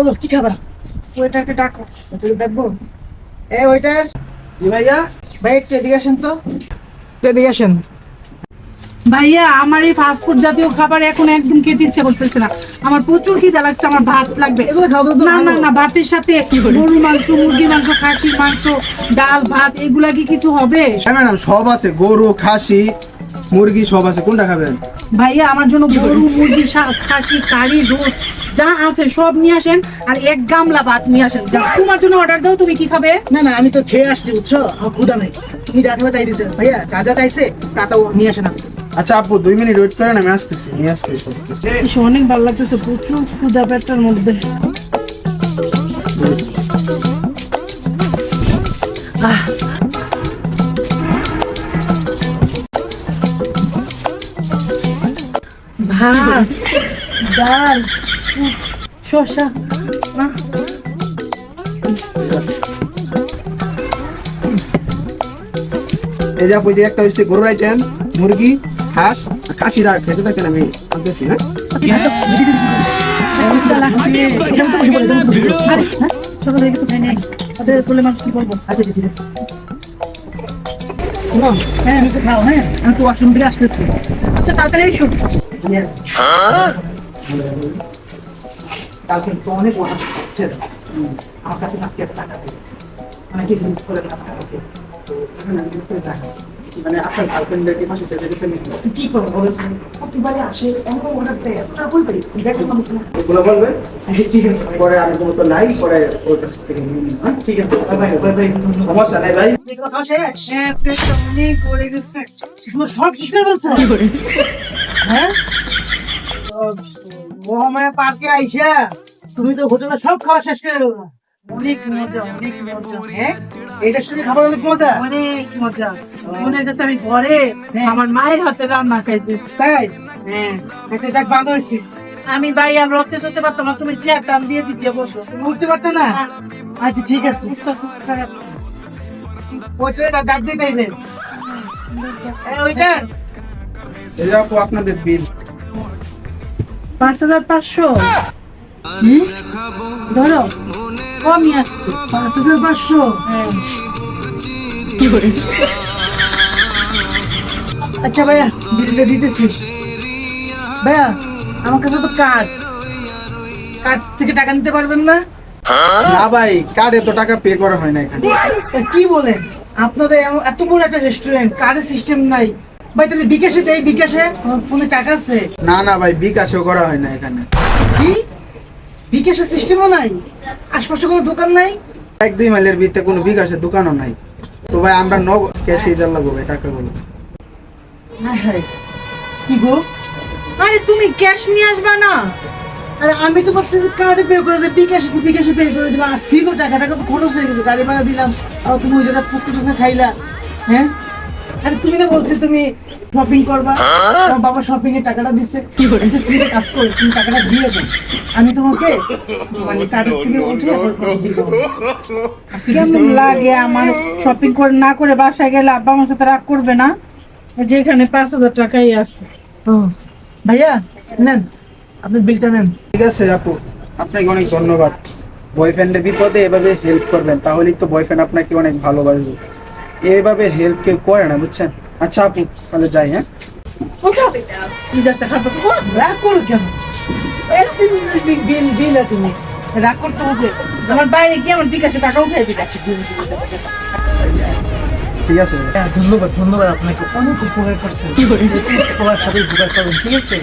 বলো কি খাবা? ওইটাকে ডাকো। ওইটাকে ডাকবো? ওইটার। জি ভাইয়া। ভাই একটু এদিকে আসেন তো, একটু এদিকে আসেন। ভাইয়া আমার এই ফাস্টফুড জাতীয় খাবার এখন একদম খেতে ইচ্ছে করতেছে না। আমার প্রচুর খিদা লাগছে, আমার ভাত লাগবে। এগুলো খাও তো। না না না, ভাতের সাথে গরু মাংস, মুরগি মাংস, খাসির মাংস, ডাল ভাত এগুলা কি কিছু হবে? হ্যাঁ ম্যাডাম, সব আছে, গরু, খাসি, মুরগি সব আছে, কোনটা খাবেন? ভাইয়া আমার জন্য গরু, মুরগি, খাসি, কারি, রোস্ট যা আছে সব নিয়ে আসেন, আর এক গামলা ভাত নিয়ে আসেন। যা তোমার জন্য অর্ডার দাও, তুমি কি খাবে? না না, আমি তো খেয়ে আসছি বুঝছো, আমার ক্ষুধা নেই। তুমি যা খাবে তাই দিতে ভাইয়া, যা যা চাইছে তা তো নিয়ে আসেন আপনি। আচ্ছা আপু 2 মিনিট ওয়েট করেন, আমি আসতেছি, নিয়ে আসতেছি সব কিছু। ইস, অনেক ভালো লাগতেছে, প্রচুর ক্ষুধা পেটটার মধ্যে। ভাত, ডাল, শসা। এই যে আপু, এই যে একটা হচ্ছে গরুর আইটেম, মুরগি, হাঁস, আর খাসিরা খেতে থাকেন, আমি আনতেছি। হ্যাঁ সকালে কিছু খাই নাই। আচ্ছা স্কুলে মানুষ কি বলবো? আচ্ছা ঠিক আছে। হ্যাঁ আমি তো খাও। হ্যাঁ আমি তো ওয়াশরুম থেকে আসতেছি। আচ্ছা তাড়াতাড়ি এসো। কালকে তো অনেক ওটা হচ্ছে, আমার কাছে আজকে একটা টাকা দেবে, অনেকে হেল্প করে না আমাকে। তো এখানে আমি কিছু জানি মানে আপনার গার্লফ্রেন্ডের কি পাশে থেকে গেছেন? কি করবো বলো, প্রতিবারে আসে এমন অর্ডার দেয়, এতটা বলবে দেখো তো। এগুলো বলবে, ঠিক আছে ভাই। পরে আমি তো নাই, পরে ওর কাছ থেকে নিয়ে নিই। হ্যাঁ ঠিক আছে ভাই, ভাই ভাই ধন্যবাদ। সমস্যা নাই ভাই। দেখো খাওয়া শেষ? হ্যাঁ পেটটা অনেক পড়ে গেছে। তোমার সব শেষ করে বলছো? হ্যাঁ, মহামায়া পার্কে আইসা তুমি তো হোটেলে সব খাওয়া শেষ করে দেবো। অনেক মজা, অনেক মজা। হ্যাঁ, এইটার সাথে খাবার অনেক মজা। অনেক মজা। মনে হচ্ছে আমি ঘরে আমার মায়ের হাতে রান্না খাইতেছি। তাই হ্যাঁ আচ্ছা, যাক ভালো হয়েছে। আমি ভাই আর রক্তে চলতে পারতাম না, তুমি চেয়ার টান দিয়ে দিতে বসো। তুমি উঠতে পারতে না? আচ্ছা ঠিক আছে, ওইটা ডাক দিয়ে তাইলে ওইটা। এই যে আপু আপনাদের বিল। 5,500 ধরো, কমই আসছে। 5,500। হ্যাঁ আচ্ছা ভাইয়া, বিলটা দিতেছি। ভাইয়া আমার কাছে তো কার্ড থেকে টাকা নিতে পারবেন না? না ভাই, কার্ডে তো টাকা পে করা হয় না এখানে। কি বলেন, আপনাদের এত বড় একটা রেস্টুরেন্ট, কার্ডের সিস্টেম নাই? ভাই তাহলে বিকাশে দেই, বিকাশে আমার ফোনে টাকা আছে। না না ভাই, বিকাশেও করা হয় না এখানে। কি বিকাশের সিস্টেমও নাই? আশপাশে কোনো দোকান নাই? 1-2 মাইলের ভিতরে কোনো বিকাশের দোকানও নাই। তো ভাই আমরা নগদ ক্যাশে দিতে লাগবো ভাই টাকাগুলো। হায় হায়, কি গো? আরে তুমি ক্যাশ নিয়ে আসবা না? আরে আমি তো ভাবছি যে কার্ডে পে করে দেব, বিকাশে পে করে দিলাম। আর ছিল টাকা তো খরচ হয়ে গেছে, গাড়ি ভাড়া দিলাম, আর তুমি ওই জায়গা ফুচকা টুচকা খাইলা। হ্যাঁ, আরে তুমি না বলছি তুমি শপিং করবা, আমার বাবা শপিং এর টাকাটা দিছে। আচ্ছা তুমি একটা কাজ করো, তুমি টাকাটা দিয়ে দাও, আমি তোমাকে মানে কার্ডের থেকে উঠে দিব। কেমন লাগে আমার শপিং করে না করে বাসায় গেলে আব্বা আমার সাথে রাগ করবে না? যেখানে 5,000 টাকাই আছে। ও ভাইয়া নেন, আপনি বিলটা নেন। ঠিক আছে আপু, আপনাকে অনেক ধন্যবাদ। বয়ফ্রেন্ডের বিপদে এভাবে হেল্প করবেন, তাহলেই তো বয়ফ্রেন্ড আপনাকে অনেক ভালোবাসবে। এইভাবে হেল্প কেউ করে না, বুঝছেন? আচ্ছা আপু, তাহলে যাই। হ্যাঁ রাগ করো কেন? একদিন বিল আছে, তুমি রাগ করতে হবে? আমার বাইরে গিয়ে আমার বিকাশে টাকা উঠে দিবে। ঠিক আছে। ধন্যবাদ আপনাকে, অনেক উপকার করছেন। উপকার সাথে উপকার করবেন, ঠিক আছে?